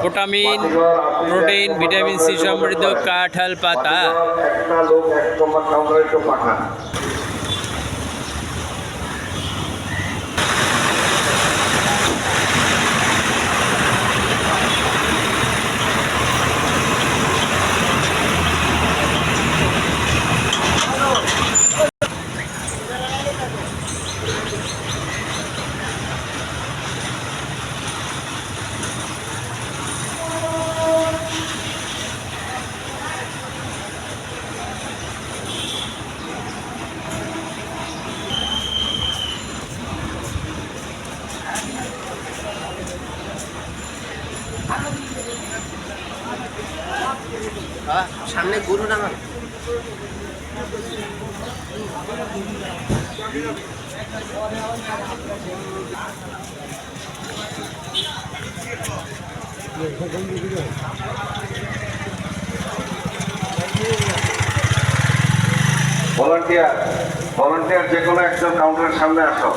Vitamin protein vitamin C সমৃদ্ধ কাঁঠাল পাতা। একটা লোক এক নম্বর কাউন্টারে একটু পাঠান। সামনে গরু নামান। ভলান্টিয়ার যে কোনো একজন কাউন্টারের সামনে আসো।